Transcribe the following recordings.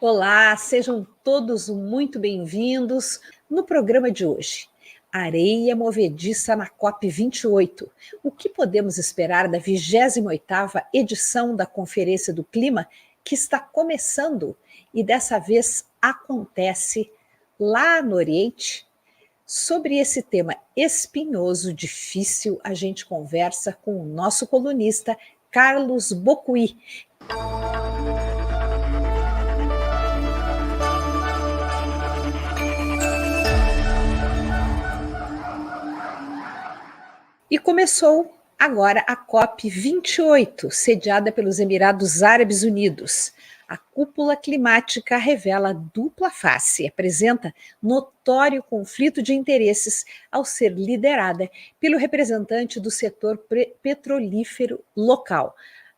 Olá, sejam todos muito bem-vindos no programa de hoje. Areia movediça na COP28. O que podemos esperar da 28ª edição da Conferência do Clima, que está começando e dessa vez acontece lá no Oriente? Sobre esse tema espinhoso, difícil, a gente conversa com o nosso colunista Carlos Bocuí. E começou agora a COP28, sediada pelos Emirados Árabes Unidos. A cúpula climática revela dupla face, apresenta notório conflito de interesses ao ser liderada pelo representante do setor petrolífero local,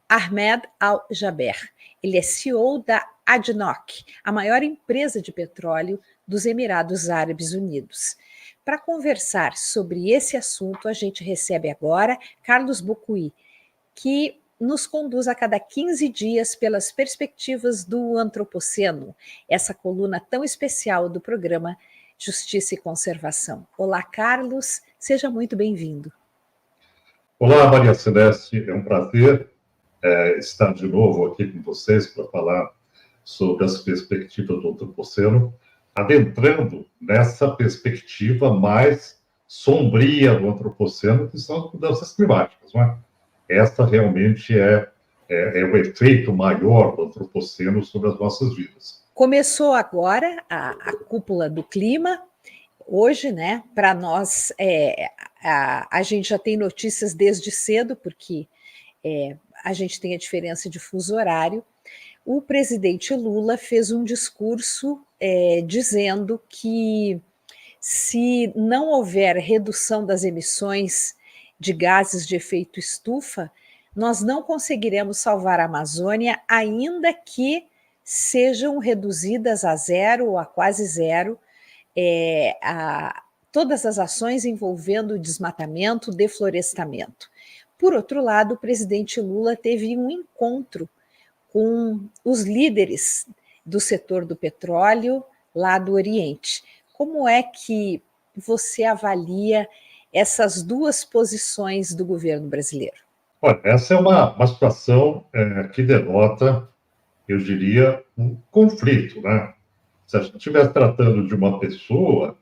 Ahmed Al-Jaber. Ele é CEO da ADNOC, a maior empresa de petróleo dos Emirados Árabes Unidos. Para conversar sobre esse assunto, a gente recebe agora Carlos Bocuí, que nos conduz a cada 15 dias pelas perspectivas do Antropoceno, essa coluna tão especial do programa Justiça e Conservação. Olá, Carlos, seja muito bem-vindo. Olá, Maria Celeste, é um prazer estar de novo aqui com vocês para falar sobre as perspectivas do Antropoceno, adentrando nessa perspectiva mais sombria do Antropoceno, que são as mudanças climáticas, não é? Esta realmente é o efeito maior do Antropoceno sobre as nossas vidas. Começou agora a cúpula do clima, hoje, né? Para nós, a gente já tem notícias desde cedo, porque a gente tem a diferença de fuso horário. O presidente Lula fez um discurso dizendo que se não houver redução das emissões de gases de efeito estufa, nós não conseguiremos salvar a Amazônia, ainda que sejam reduzidas a zero ou a quase zero todas as ações envolvendo desmatamento, deflorestamento. Por outro lado, o presidente Lula teve um encontro com os líderes do setor do petróleo lá do Oriente. Como é que você avalia essas duas posições do governo brasileiro? Olha, essa é uma situação que denota, eu diria, um conflito, né? Se a gente estivesse tratando de uma pessoa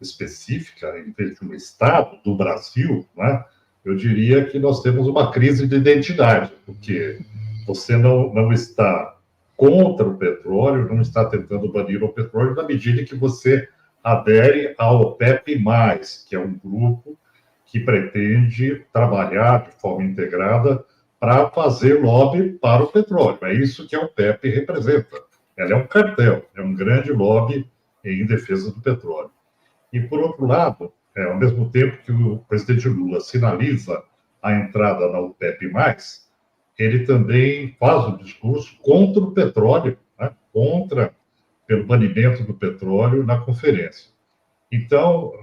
específica, em vez de um Estado, do Brasil, né? Eu diria que nós temos uma crise de identidade, porque você não está contra o petróleo, não está tentando banir o petróleo na medida que você adere ao OPEP+, que é um grupo que pretende trabalhar de forma integrada para fazer lobby para o petróleo. É isso que a OPEP representa. Ela é um cartel, é um grande lobby em defesa do petróleo. E, por outro lado, ao mesmo tempo que o presidente Lula sinaliza a entrada na OPEP+, ele também faz um discurso contra o petróleo, né? Pelo banimento do petróleo na conferência. Então,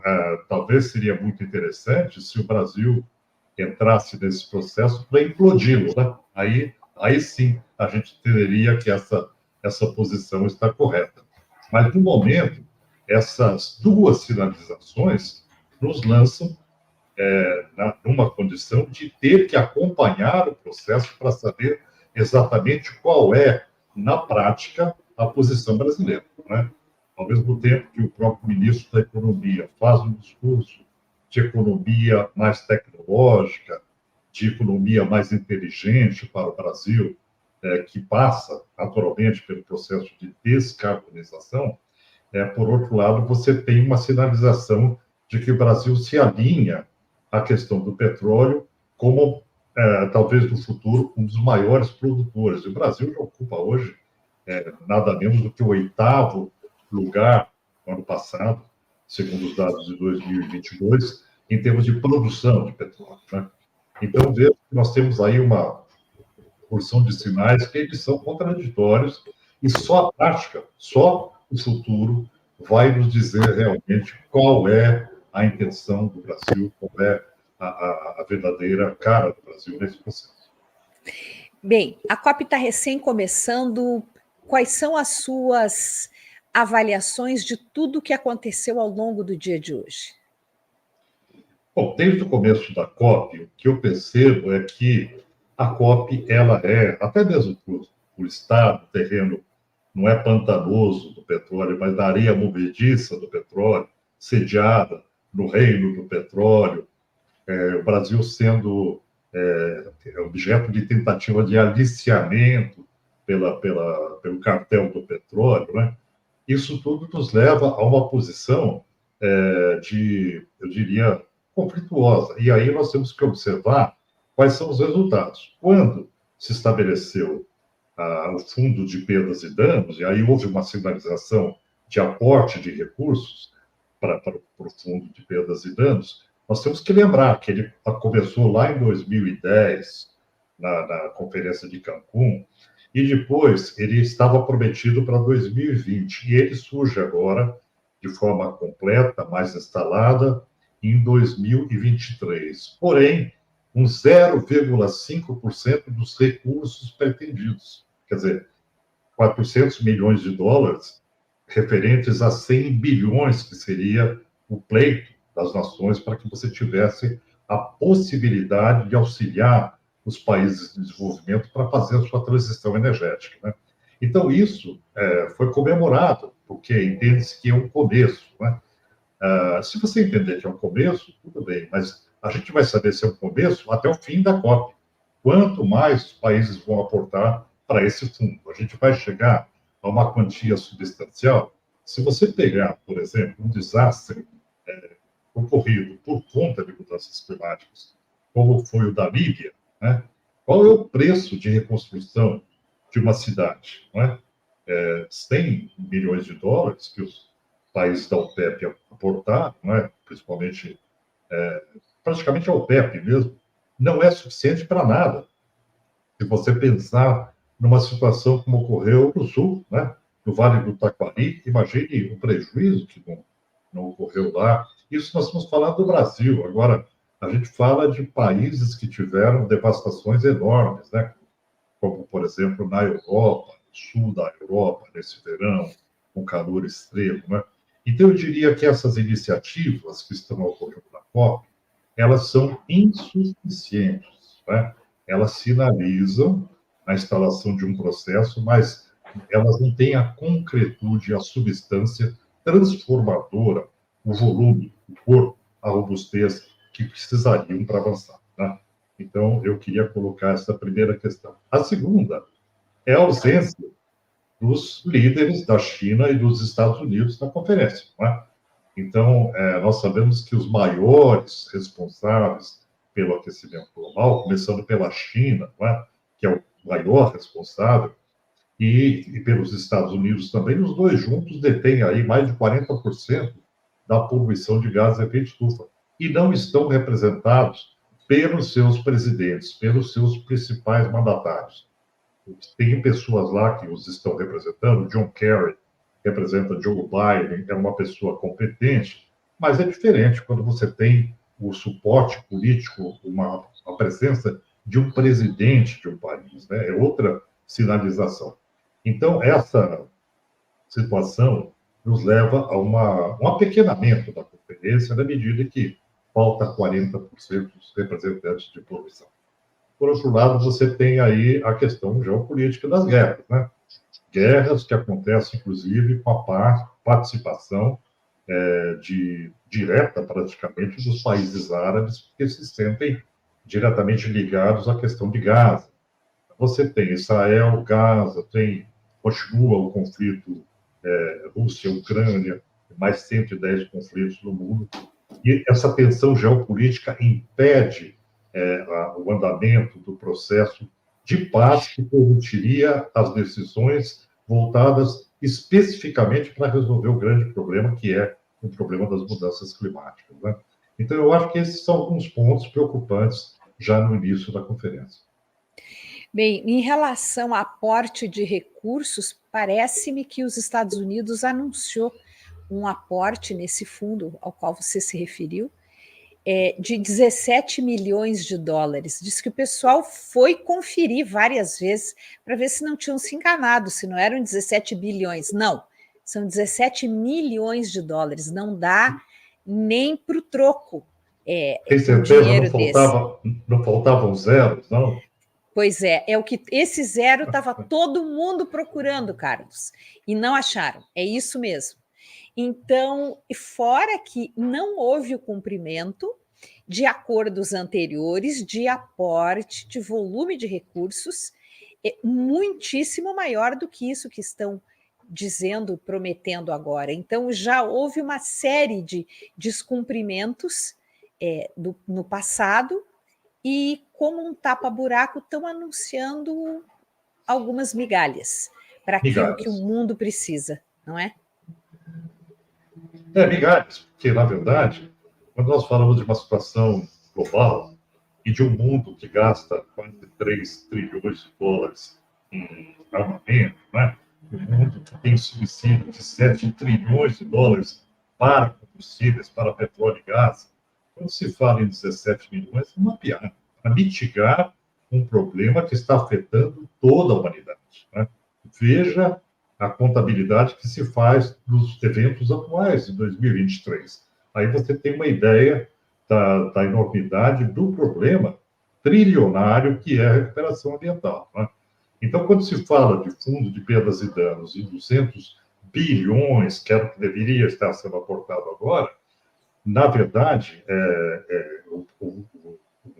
talvez seria muito interessante se o Brasil entrasse nesse processo para implodi-lo, né? Aí sim a gente entenderia que essa posição está correta. Mas, no momento, essas duas sinalizações nos lançam numa condição de ter que acompanhar o processo para saber exatamente qual é, na prática, a posição brasileira, né? Ao mesmo tempo que o próprio ministro da Economia faz um discurso de economia mais tecnológica, de economia mais inteligente para o Brasil, que passa, naturalmente, pelo processo de descarbonização, por outro lado, você tem uma sinalização de que o Brasil se alinha à questão do petróleo como, talvez no futuro, um dos maiores produtores. O Brasil já ocupa hoje nada menos do que o 8º lugar no ano passado, segundo os dados de 2022, em termos de produção de petróleo, né? Então, vejo que nós temos aí uma porção de sinais que eles são contraditórios e só a prática, só o futuro vai nos dizer realmente qual é a intenção do Brasil, qual é a verdadeira cara do Brasil nesse processo. Bem, a COP está recém começando, quais são as suas avaliações de tudo que aconteceu ao longo do dia de hoje? Bom, desde o começo da COP, o que eu percebo é que a COP, ela é, até mesmo por estar no terreno, não é pantanoso do petróleo, mas da areia movediça do petróleo, sediada no reino do petróleo, o Brasil sendo objeto de tentativa de aliciamento pelo cartel do petróleo, né? Isso tudo nos leva a uma posição eu diria, conflituosa. E aí nós temos que observar quais são os resultados. Quando se estabeleceu o fundo de perdas e danos, e aí houve uma sinalização de aporte de recursos para o fundo de perdas e danos, nós temos que lembrar que ele começou lá em 2010, na Conferência de Cancún, e depois ele estava prometido para 2020, e ele surge agora de forma completa, mais instalada, em 2023. Porém, um 0,5% dos recursos pretendidos. Quer dizer, 400 milhões de dólares referentes a 100 bilhões, que seria o pleito das nações para que você tivesse a possibilidade de auxiliar os países de desenvolvimento para fazer a sua transição energética. Né? Então, isso foi comemorado, porque entende-se que é um começo. Né? Se você entender que é um começo, tudo bem, mas a gente vai saber se é um começo até o fim da COP. Quanto mais os países vão aportar para esse fundo, a gente vai chegar a uma quantia substancial. Se você pegar, por exemplo, um desastre ocorrido por conta de mudanças climáticas, como foi o da Líbia, né? Qual é o preço de reconstrução de uma cidade? Não é? 100 bilhões de dólares que os países da OPEP aportaram, não é? Principalmente, praticamente a OPEP mesmo, não é suficiente para nada. Se você pensar numa situação como ocorreu no Sul, né? No Vale do Taquari, imagine o prejuízo que não ocorreu lá. Isso nós estamos falando do Brasil. Agora, a gente fala de países que tiveram devastações enormes, né? Como, por exemplo, na Europa, no sul da Europa, nesse verão, com calor extremo, né? Então, eu diria que essas iniciativas que estão ocorrendo na COP, elas são insuficientes, né? Elas sinalizam a instalação de um processo, mas elas não têm a concretude, a substância transformadora, o volume, o corpo, a robustez que precisariam para avançar. Né? Então, eu queria colocar essa primeira questão. A segunda é a ausência dos líderes da China e dos Estados Unidos na conferência. Não é? Então, nós sabemos que os maiores responsáveis pelo aquecimento global, começando pela China, não é? Que é o maior responsável, e pelos Estados Unidos também, os dois juntos detêm aí mais de 40% da poluição de gases de efeito estufa, e não estão representados pelos seus presidentes, pelos seus principais mandatários. Tem pessoas lá que os estão representando, John Kerry representa Joe Biden, é uma pessoa competente, mas é diferente quando você tem o suporte político, a presença de um presidente de um país, né? É outra sinalização. Então, essa situação nos leva a um apequenamento da conferência, na medida que falta 40% dos representantes de poluição. Por outro lado, você tem aí a questão geopolítica das guerras, né? Guerras que acontecem, inclusive, com a participação direta, praticamente, dos países árabes, porque se sentem diretamente ligados à questão de Gaza. Você tem Israel, Gaza, continua o conflito Rússia-Ucrânia, mais 110 conflitos no mundo, e essa tensão geopolítica impede o andamento do processo de paz que permitiria as decisões voltadas especificamente para resolver o grande problema, que é o problema das mudanças climáticas. Né? Então, eu acho que esses são alguns pontos preocupantes já no início da conferência. Bem, em relação a aporte de recursos, parece-me que os Estados Unidos anunciou um aporte nesse fundo ao qual você se referiu, de 17 milhões de dólares. Diz que o pessoal foi conferir várias vezes para ver se não tinham se enganado, se não eram 17 bilhões. Não, são 17 milhões de dólares. Não dá nem para o troco Tem um certeza? dinheiro desse. Não faltavam zeros, não? Pois é o que esse zero estava todo mundo procurando, Carlos, e não acharam. É isso mesmo. Então, fora que não houve o cumprimento de acordos anteriores de aporte, de volume de recursos, muitíssimo maior do que isso que estão dizendo, prometendo agora. Então, já houve uma série de descumprimentos no passado, e, como um tapa-buraco, estão anunciando algumas migalhas para aquilo que o Migalhas. mundo precisa, não é? Migalhas, porque, na verdade, quando nós falamos de uma situação global e de um mundo que gasta quase 3 trilhões de dólares em armamento, né? Um mundo que tem subsídio de 7 trilhões de dólares para combustíveis, para petróleo e gás, quando se fala em 17 milhões, é uma piada, para mitigar um problema que está afetando toda a humanidade. Né? Veja a contabilidade que se faz dos eventos atuais de 2023. Aí você tem uma ideia da enormidade do problema trilionário que é a recuperação ambiental. Né? Então, quando se fala de fundo de perdas e danos em 200 bilhões, que era o que deveria estar sendo aportado agora, na verdade, o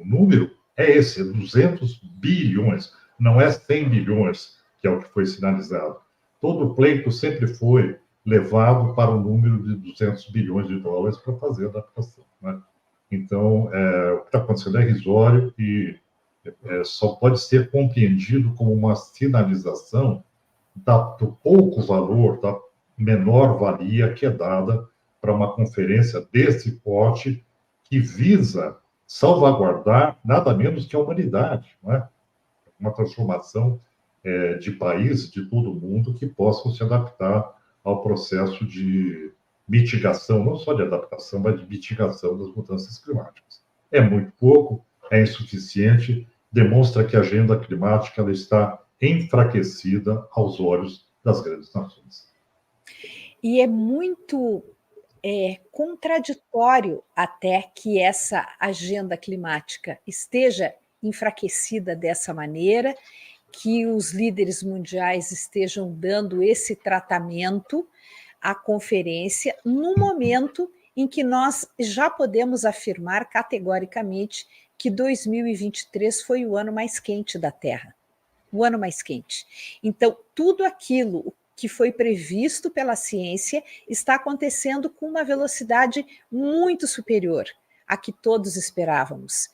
número é esse, 200 bilhões, não é 100 bilhões, que é o que foi sinalizado. Todo o pleito sempre foi levado para o número de 200 bilhões de dólares para fazer a adaptação. Né? Então, o que está acontecendo é irrisório e só pode ser compreendido como uma sinalização do pouco valor, da menor valia que é dada para uma conferência desse porte que visa salvaguardar nada menos que a humanidade, não é? Uma transformação de países de todo o mundo que possam se adaptar ao processo de mitigação, não só de adaptação, mas de mitigação das mudanças climáticas. É muito pouco, é insuficiente, demonstra que a agenda climática ela está enfraquecida aos olhos das grandes nações. E é muito contraditório até que essa agenda climática esteja enfraquecida dessa maneira, que os líderes mundiais estejam dando esse tratamento à conferência no momento em que nós já podemos afirmar categoricamente que 2023 foi o ano mais quente da Terra. O ano mais quente. Então, tudo aquilo que foi previsto pela ciência está acontecendo com uma velocidade muito superior à que todos esperávamos.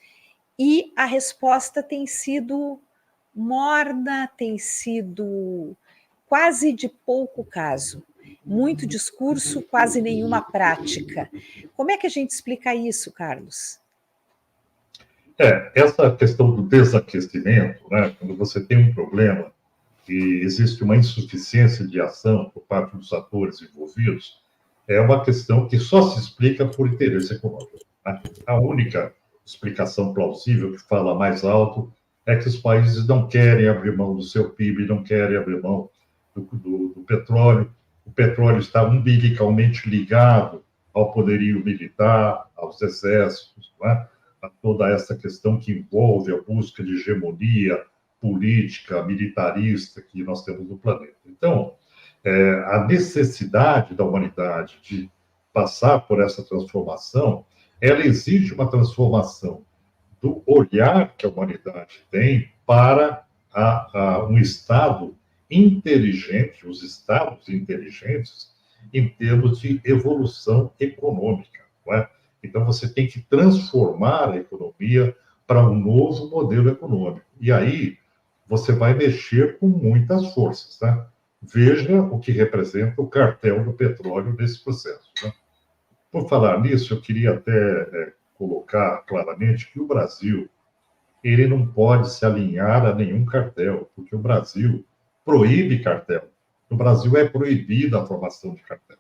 E a resposta tem sido morna, tem sido quase de pouco caso. Muito discurso, quase nenhuma prática. Como é que a gente explica isso, Carlos? Essa questão do desaquecimento, né, quando você tem um problema e existe uma insuficiência de ação por parte dos atores envolvidos, é uma questão que só se explica por interesse econômico. Né? A única explicação plausível que fala mais alto é que os países não querem abrir mão do seu PIB, não querem abrir mão do petróleo. O petróleo está umbilicalmente ligado ao poderio militar, aos exércitos, né? A toda essa questão que envolve a busca de hegemonia política, militarista que nós temos no planeta. Então, a necessidade da humanidade de passar por essa transformação, ela exige uma transformação do olhar que a humanidade tem para um Estado inteligente, os Estados inteligentes, em termos de evolução econômica. Não é? Então, você tem que transformar a economia para um novo modelo econômico. E aí, você vai mexer com muitas forças. Né? Veja o que representa o cartel do petróleo nesse processo. Né? Por falar nisso, eu queria até colocar claramente que o Brasil ele não pode se alinhar a nenhum cartel, porque o Brasil proíbe cartel. No Brasil é proibida a formação de cartéis.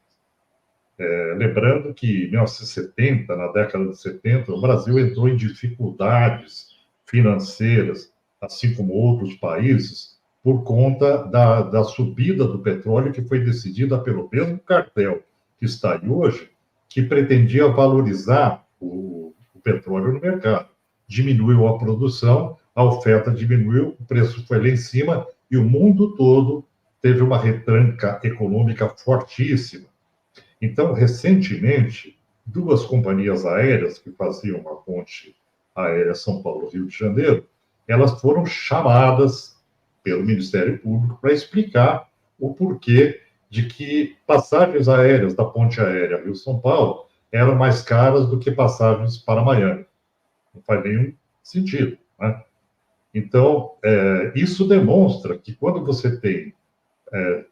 Lembrando que em 1970, na década de 70, o Brasil entrou em dificuldades financeiras, assim como outros países, por conta da subida do petróleo que foi decidida pelo mesmo cartel que está aí hoje, que pretendia valorizar o petróleo no mercado. Diminuiu a produção, a oferta diminuiu, o preço foi lá em cima e o mundo todo teve uma retranca econômica fortíssima. Então, recentemente, duas companhias aéreas que faziam uma ponte aérea São Paulo-Rio de Janeiro, elas foram chamadas pelo Ministério Público para explicar o porquê de que passagens aéreas da ponte aérea Rio-São Paulo eram mais caras do que passagens para Miami. Não faz nenhum sentido, né? Então, isso demonstra que quando você tem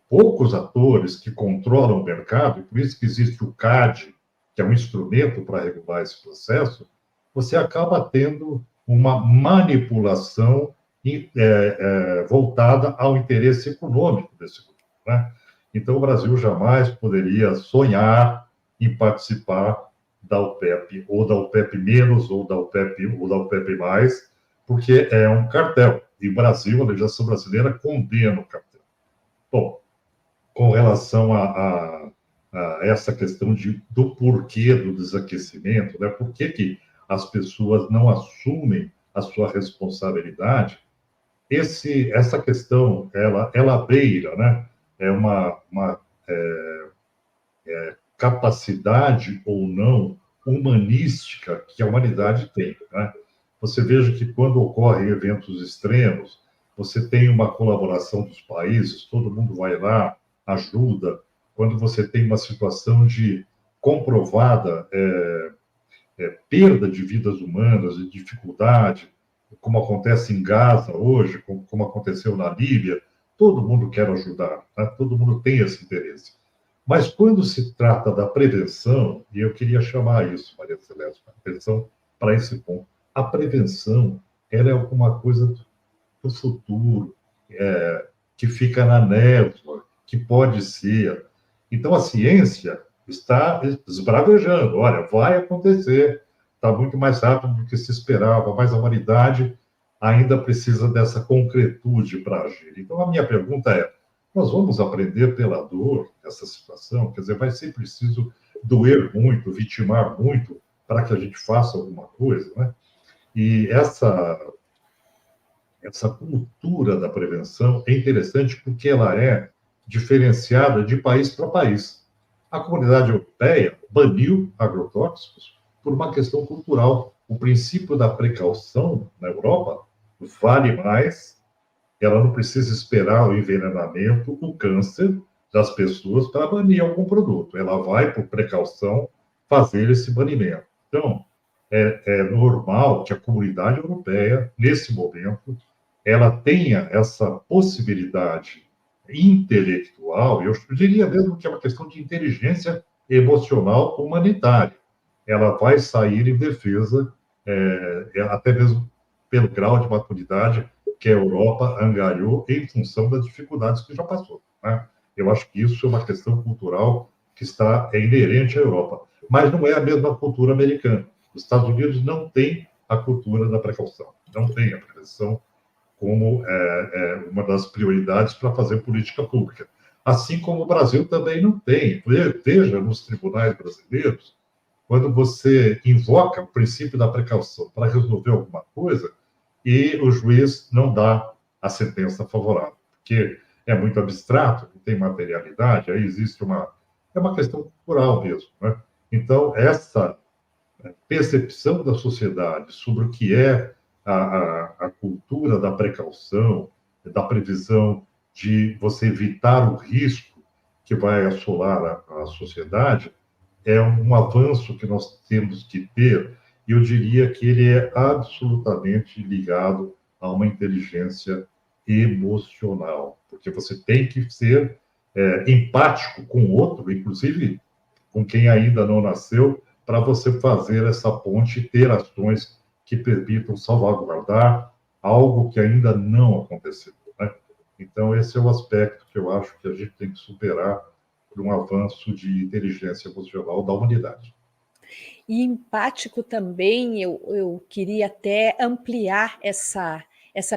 poucos atores que controlam o mercado, e por isso que existe o CAD, que é um instrumento para regular esse processo, você acaba tendo uma manipulação voltada ao interesse econômico desse grupo, né? Então, o Brasil jamais poderia sonhar em participar da OPEP, ou da OPEP menos, ou da OPEP, ou da OPEP mais, porque é um cartel. E o Brasil, a legislação brasileira, condena o cartel. Bom, com relação a essa questão do porquê do desaquecimento, né? Por que as pessoas não assumem a sua responsabilidade? Essa questão, ela beira, né? É uma capacidade ou não humanística que a humanidade tem, né? Você veja que quando ocorrem eventos extremos, você tem uma colaboração dos países, todo mundo vai lá, ajuda. Quando você tem uma situação de comprovada perda de vidas humanas, de dificuldade, como acontece em Gaza hoje, como aconteceu na Líbia, todo mundo quer ajudar, né? Todo mundo tem esse interesse. Mas quando se trata da prevenção, e eu queria chamar isso, Maria Celeste, a atenção para esse ponto, a prevenção ela é alguma coisa do futuro, que fica na névoa, que pode ser. Então, a ciência está esbravejando. Olha, vai acontecer, está muito mais rápido do que se esperava, mas a humanidade ainda precisa dessa concretude para agir. Então, a minha pergunta é: nós vamos aprender pela dor essa situação? Quer dizer, vai ser preciso doer muito, vitimar muito, para que a gente faça alguma coisa, né? E essa cultura da prevenção é interessante porque ela é diferenciada de país para país. A comunidade europeia baniu agrotóxicos por uma questão cultural. O princípio da precaução na Europa vale mais, ela não precisa esperar o envenenamento, o câncer das pessoas para banir algum produto. Ela vai, por precaução, fazer esse banimento. Então, é normal que a comunidade europeia, nesse momento, ela tenha essa possibilidade intelectual, eu diria mesmo que é uma questão de inteligência emocional humanitária. Ela vai sair em defesa, até mesmo pelo grau de maturidade que a Europa angariou em função das dificuldades que já passou, né? Eu acho que isso é uma questão cultural que é inerente à Europa, mas não é a mesma cultura americana. Os Estados Unidos não têm a cultura da precaução, não tem a prevenção como uma das prioridades para fazer política pública. Assim como o Brasil também não tem. Veja nos tribunais brasileiros, quando você invoca o princípio da precaução para resolver alguma coisa e o juiz não dá a sentença favorável, porque é muito abstrato, não tem materialidade, aí existe é uma questão cultural mesmo, né? Então, essa percepção da sociedade sobre o que é a cultura da precaução, da previsão, de você evitar o risco que vai assolar a sociedade, é um avanço que nós temos que ter, e eu diria que ele é absolutamente ligado a uma inteligência emocional, porque você tem que ser empático com o outro, inclusive com quem ainda não nasceu, para você fazer essa ponte e ter ações que permitam salvaguardar algo que ainda não aconteceu, né? Então, esse é o aspecto que eu acho que a gente tem que superar por um avanço de inteligência emocional da humanidade. E empático também, eu queria até ampliar essa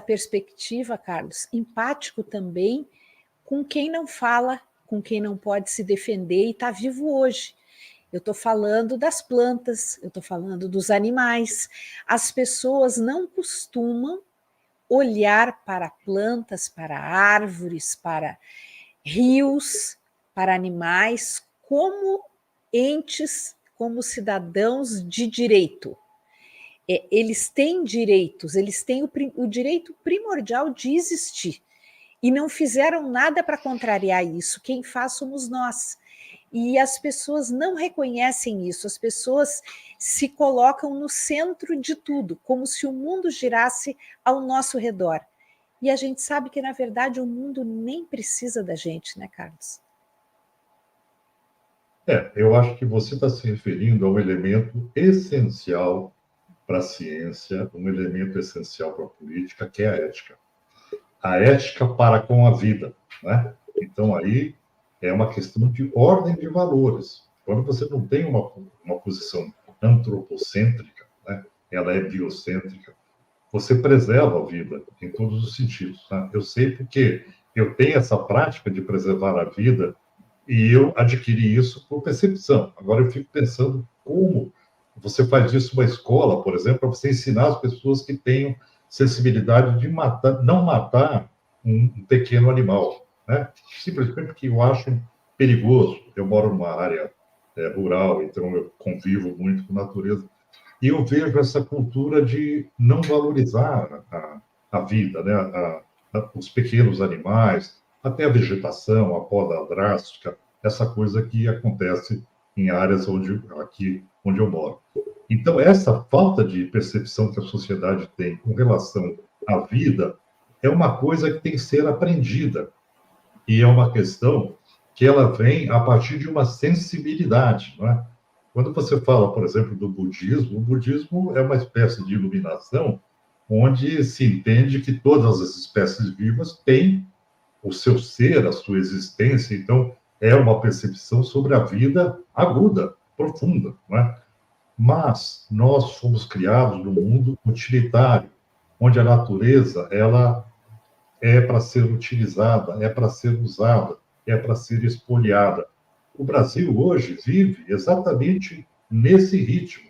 perspectiva, Carlos. Empático também com quem não fala, com quem não pode se defender e está vivo hoje. Eu estou falando das plantas, eu estou falando dos animais. As pessoas não costumam olhar para plantas, para árvores, para rios, para animais, como entes, como cidadãos de direito. Eles têm direitos, eles têm o direito primordial de existir. E não fizeram nada para contrariar isso. Quem faz somos nós. E as pessoas não reconhecem isso, as pessoas se colocam no centro de tudo, como se o mundo girasse ao nosso redor. E a gente sabe que, na verdade, o mundo nem precisa da gente, né, Carlos? Eu acho que você está se referindo a um elemento essencial para a ciência, um elemento essencial para a política, que é a ética. A ética para com a vida, né? Então, aí é uma questão de ordem de valores. Quando você não tem uma posição antropocêntrica, né? Ela é biocêntrica, você preserva a vida em todos os sentidos. Tá? Eu sei porque eu tenho essa prática de preservar a vida e eu adquiri isso por percepção. Agora eu fico pensando como você faz isso numa escola, por exemplo, para você ensinar as pessoas que tenham sensibilidade de matar, não matar um pequeno animal, né? Simplesmente porque eu acho perigoso. Eu moro numa área rural, então eu convivo muito com a natureza. E eu vejo essa cultura de não valorizar a vida, né? Os pequenos animais, até a vegetação, a poda drástica, essa coisa que acontece em áreas aqui onde eu moro. Então, essa falta de percepção que a sociedade tem com relação à vida é uma coisa que tem que ser aprendida. E é uma questão que ela vem a partir de uma sensibilidade, não é? Quando você fala, por exemplo, do budismo, o budismo é uma espécie de iluminação onde se entende que todas as espécies vivas têm o seu ser, a sua existência. Então, é uma percepção sobre a vida aguda, profunda, não é? Mas nós fomos criados num mundo utilitário, onde a natureza ela é para ser utilizada, é para ser usada, é para ser espoliada. O Brasil hoje vive exatamente nesse ritmo.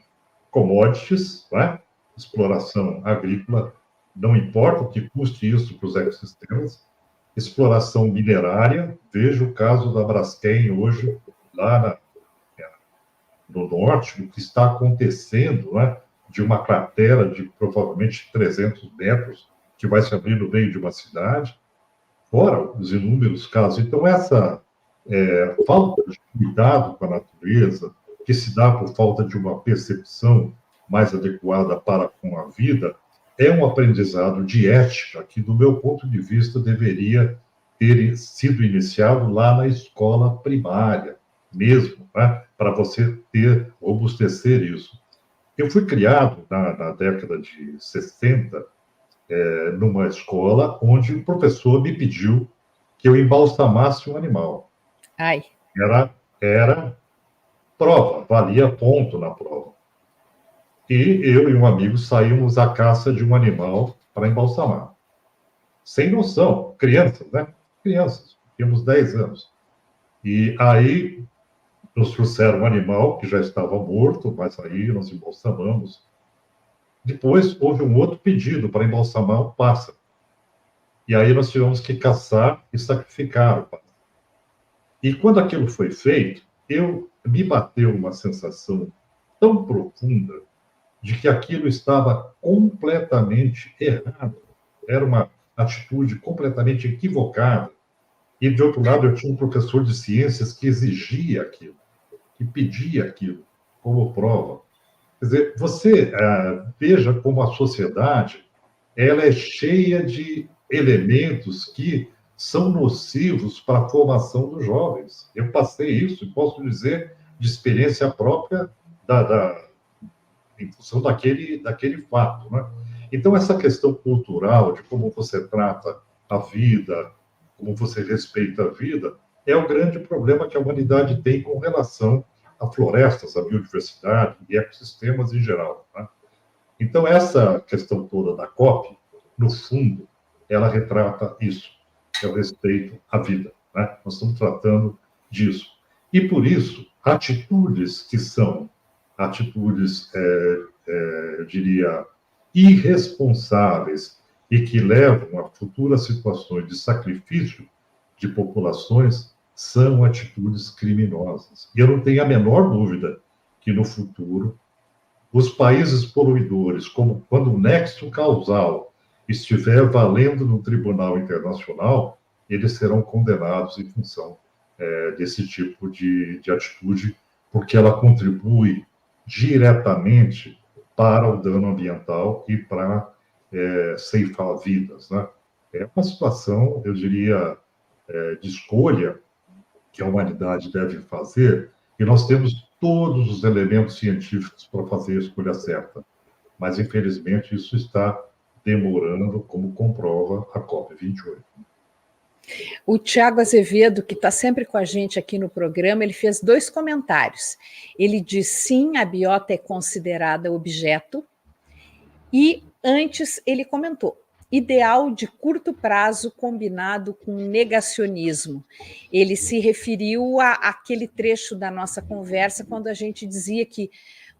Commodities, né? Exploração agrícola, não importa o que custe isso para os ecossistemas, exploração minerária, veja o caso da Braskem hoje, lá no norte, o que está acontecendo, né? De uma cratera de provavelmente 300 metros, que vai se abrir no meio de uma cidade, fora os inúmeros casos. Então, essa falta de cuidado com a natureza, que se dá por falta de uma percepção mais adequada para com a vida, é um aprendizado de ética que, do meu ponto de vista, deveria ter sido iniciado lá na escola primária, mesmo, né? Para você robustecer isso. Eu fui criado na década de 60, numa escola onde o professor me pediu que eu embalsamasse um animal. Ai. Era prova, valia ponto na prova. E eu e um amigo saímos à caça de um animal para embalsamar. Sem noção, crianças, né? Crianças, tínhamos 10 anos. E aí nos trouxeram um animal que já estava morto, mas aí nós embalsamamos. Depois houve um outro pedido para embalsamar um pássaro. E aí nós tivemos que caçar e sacrificar o pássaro. E quando aquilo foi feito, me bateu uma sensação tão profunda de que aquilo estava completamente errado. Era uma atitude completamente equivocada. E, de outro lado, eu tinha um professor de ciências que exigia aquilo, que pedia aquilo como prova. Quer dizer, você veja como a sociedade ela é cheia de elementos que são nocivos para a formação dos jovens. Eu passei isso e posso dizer de experiência própria em função daquele fato, né? Então, essa questão cultural de como você trata a vida, como você respeita a vida, é o grande problema que a humanidade tem com relação a florestas, a biodiversidade e ecossistemas em geral. Né? Então, essa questão toda da COP, no fundo, ela retrata isso, é o respeito à vida. Né? Nós estamos tratando disso. E, por isso, atitudes que são atitudes, eu diria, irresponsáveis e que levam a futuras situações de sacrifício de populações são atitudes criminosas. E eu não tenho a menor dúvida que, no futuro, os países poluidores, como quando o nexo causal estiver valendo no Tribunal Internacional, eles serão condenados em função desse tipo de atitude, porque ela contribui diretamente para o dano ambiental e para ceifar vidas. Né? É uma situação, eu diria, de escolha que a humanidade deve fazer, e nós temos todos os elementos científicos para fazer a escolha certa. Mas, infelizmente, isso está demorando, como comprova a COP28. O Tiago Azevedo, que está sempre com a gente aqui no programa, ele fez 2 comentários. Ele diz, sim, a biota é considerada objeto, e antes ele comentou, ideal de curto prazo combinado com negacionismo. Ele se referiu àquele trecho da nossa conversa quando a gente dizia que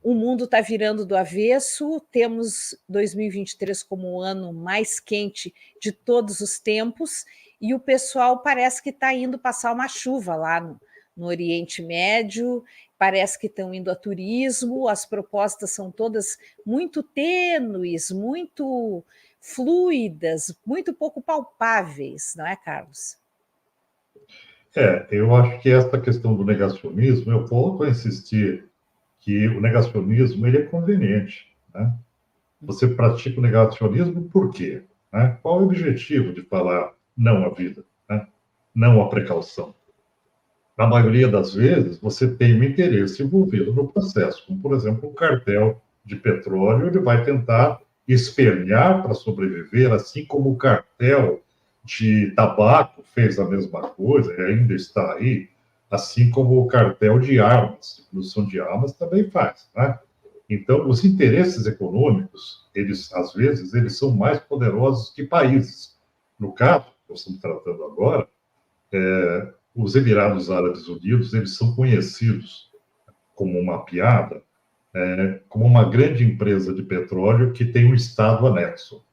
o mundo está virando do avesso, temos 2023 como o ano mais quente de todos os tempos, e o pessoal parece que está indo passar uma chuva lá no Oriente Médio, parece que estão indo a turismo, as propostas são todas muito tênues, muito fluidas, muito pouco palpáveis, não é, Carlos? Eu acho que essa questão do negacionismo, eu volto a insistir que o negacionismo ele é conveniente. Né? Você pratica o negacionismo por quê? Né? Qual é o objetivo de falar não à vida? Né? Não à precaução? Na maioria das vezes, você tem um interesse envolvido no processo, como, por exemplo, um cartel de petróleo, ele vai tentar espernear para sobreviver, assim como o cartel de tabaco fez a mesma coisa, e ainda está aí, assim como o cartel de armas, de produção de armas, também faz. Né? Então, os interesses econômicos, eles, às vezes, eles são mais poderosos que países. No caso, que nós estamos tratando agora, os Emirados Árabes Unidos, eles são conhecidos como uma piada, como uma grande empresa de petróleo que tem um Estado anexo.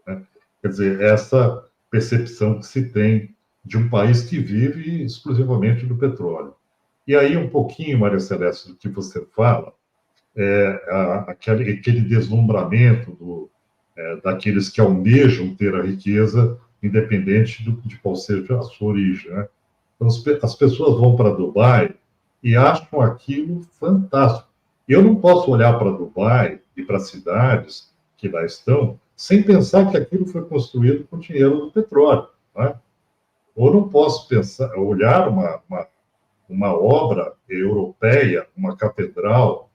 Né? Quer dizer, essa percepção que se tem de um país que vive exclusivamente do petróleo. E aí, um pouquinho, Maria Celeste, do que você fala, aquele deslumbramento daqueles que almejam ter a riqueza, independente de qual seja a sua origem. Né? Então, as pessoas vão para Dubai e acham aquilo fantástico. Eu não posso olhar para Dubai e para as cidades que lá estão sem pensar que aquilo foi construído com dinheiro do petróleo. Né? Ou não posso pensar, olhar uma obra europeia, uma catedral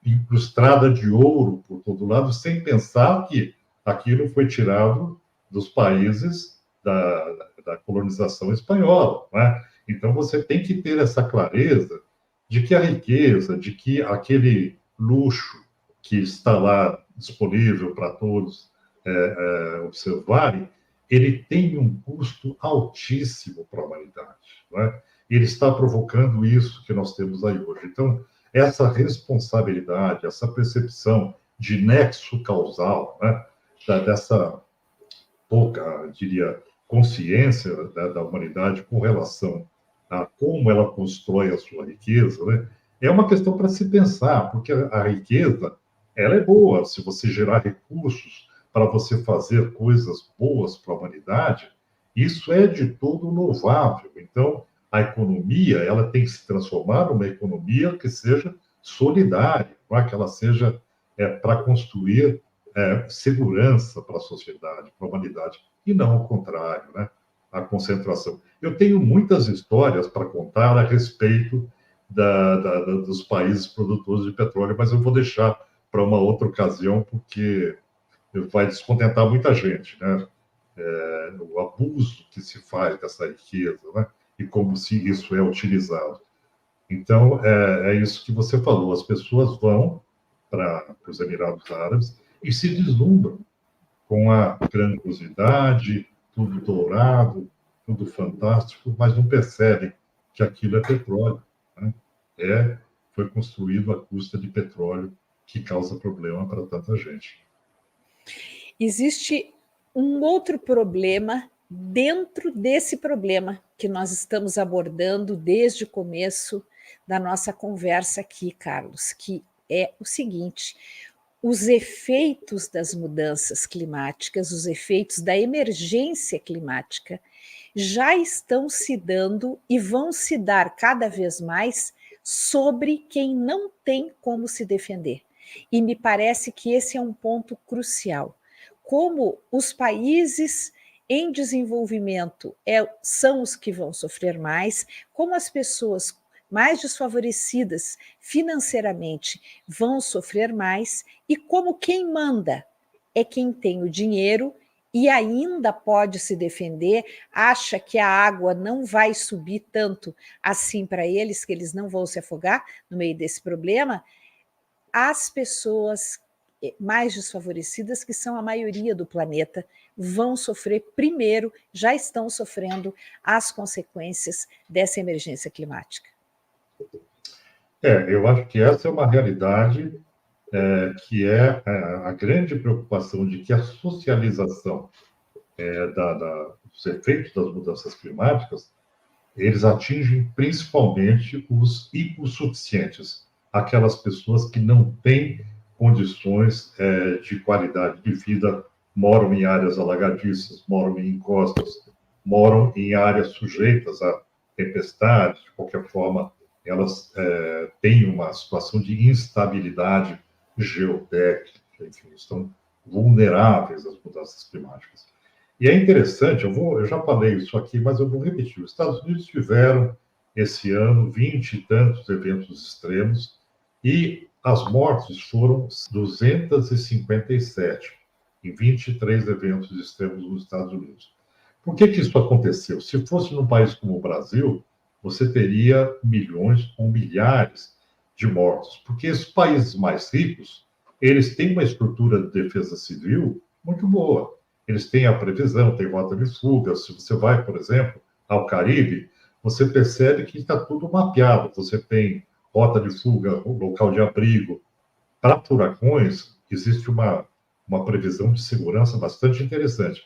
incrustada de ouro por todo lado, sem pensar que aquilo foi tirado dos países da colonização espanhola. Né? Então, você tem que ter essa clareza de que a riqueza, de que aquele luxo que está lá disponível para todos observarem, ele tem um custo altíssimo para a humanidade. Né? Ele está provocando isso que nós temos aí hoje. Então, essa responsabilidade, essa percepção de nexo causal, né, dessa pouca, diria, consciência da humanidade com relação a como ela constrói a sua riqueza, né, é uma questão para se pensar, porque a riqueza ela é boa se você gerar recursos para você fazer coisas boas para a humanidade, isso é de todo louvável. Então, a economia ela tem que se transformar numa economia que seja solidária, para que ela seja para construir segurança para a sociedade, para a humanidade, e não ao contrário, né? A concentração. Eu tenho muitas histórias para contar a respeito dos países produtores de petróleo, mas eu vou deixar para uma outra ocasião, porque vai descontentar muita gente, né? O abuso que se faz dessa riqueza, né? e como se isso é utilizado. Então, é isso que você falou, as pessoas vão para os Emirados Árabes e se deslumbram com a grandiosidade, tudo dourado, tudo fantástico, mas não percebem que aquilo é petróleo, né? Foi construído à custa de petróleo, que causa problema para tanta gente. Existe um outro problema dentro desse problema que nós estamos abordando desde o começo da nossa conversa aqui, Carlos, que é o seguinte: os efeitos das mudanças climáticas, os efeitos da emergência climática já estão se dando e vão se dar cada vez mais sobre quem não tem como se defender. E me parece que esse é um ponto crucial. Como os países em desenvolvimento são os que vão sofrer mais, como as pessoas mais desfavorecidas financeiramente vão sofrer mais, e como quem manda é quem tem o dinheiro e ainda pode se defender, acha que a água não vai subir tanto assim para eles, que eles não vão se afogar no meio desse problema, as pessoas mais desfavorecidas, que são a maioria do planeta, vão sofrer primeiro, já estão sofrendo as consequências dessa emergência climática. Eu acho que essa é uma realidade que é a grande preocupação de que a socialização dos efeitos das mudanças climáticas, eles atingem principalmente os hipossuficientes, aquelas pessoas que não têm condições de qualidade de vida, moram em áreas alagadiças, moram em encostas, moram em áreas sujeitas a tempestades, de qualquer forma, elas têm uma situação de instabilidade geotécnica, enfim, estão vulneráveis às mudanças climáticas. E é interessante, eu já falei isso aqui, mas eu vou repetir. Os Estados Unidos tiveram, esse ano, 20 e tantos eventos extremos, e as mortes foram 257 em 23 eventos extremos nos Estados Unidos. Por que isso aconteceu? Se fosse num país como o Brasil, você teria milhões ou milhares de mortos, porque esses países mais ricos, eles têm uma estrutura de defesa civil muito boa. Eles têm a previsão, tem rota de fuga. Se você vai, por exemplo, ao Caribe, você percebe que está tudo mapeado. Você tem rota de fuga, local de abrigo. Para furacões, existe uma previsão de segurança bastante interessante.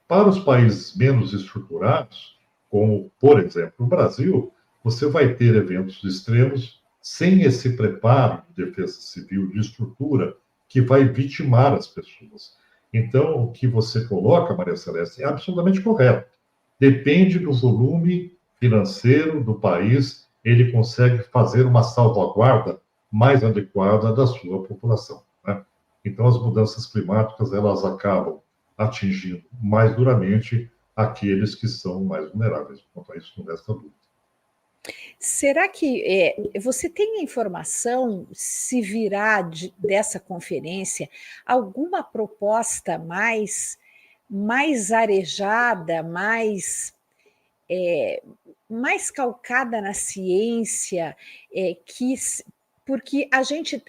Para os países menos estruturados, como, por exemplo, o Brasil, você vai ter eventos extremos sem esse preparo de defesa civil, de estrutura, que vai vitimar as pessoas. Então, o que você coloca, Maria Celeste, é absolutamente correto. Depende do volume financeiro do país, ele consegue fazer uma salvaguarda mais adequada da sua população, né? Então, as mudanças climáticas, elas acabam atingindo mais duramente aqueles que são mais vulneráveis. Quanto a isso, não resta dúvida. Será que você tem a informação se virá dessa conferência alguma proposta mais arejada, mais calcada na ciência, porque a gente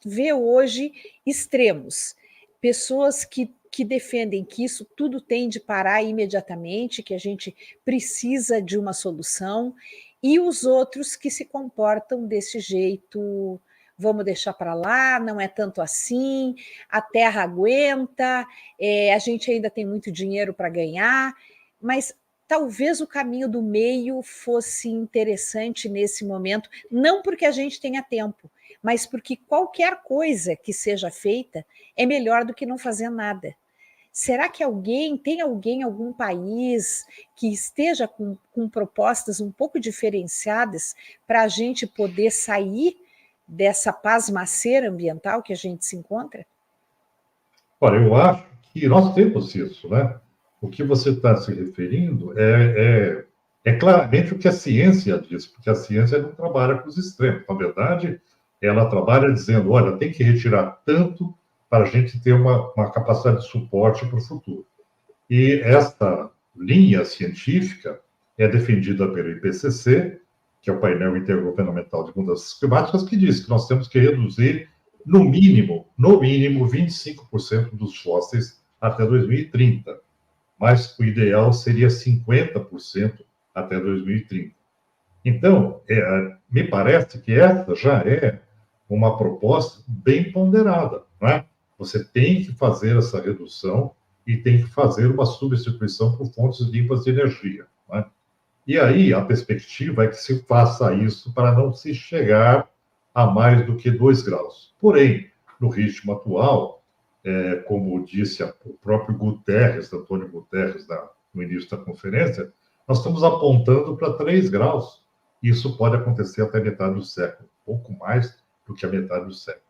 vê hoje extremos, pessoas que defendem que isso tudo tem de parar imediatamente, que a gente precisa de uma solução, e os outros que se comportam desse jeito, vamos deixar para lá, não é tanto assim, a terra aguenta, a gente ainda tem muito dinheiro para ganhar, mas talvez o caminho do meio fosse interessante nesse momento, não porque a gente tenha tempo, mas porque qualquer coisa que seja feita é melhor do que não fazer nada. Será que algum país que esteja com propostas um pouco diferenciadas para a gente poder sair dessa pasmaceira ambiental que a gente se encontra? Olha, eu acho que nós temos isso, né? O que você está se referindo é claramente o que a ciência diz, porque a ciência não trabalha com os extremos. Na verdade, ela trabalha dizendo, olha, tem que retirar tanto para a gente ter uma capacidade de suporte para o futuro. E esta linha científica, é defendida pelo IPCC, que é o painel intergovernamental de mudanças climáticas, que diz que nós temos que reduzir no mínimo 25% dos fósseis até 2030. Mas o ideal seria 50% até 2030. Então, me parece que essa já é uma proposta bem ponderada, não é? Você tem que fazer essa redução e tem que fazer uma substituição por fontes limpas de energia, não é? E aí a perspectiva é que se faça isso para não se chegar a mais do que 2 graus. Porém, no ritmo atual, como disse o próprio Guterres, Antônio Guterres, no início da conferência, nós estamos apontando para 3 graus. Isso pode acontecer até a metade do século, pouco mais do que a metade do século.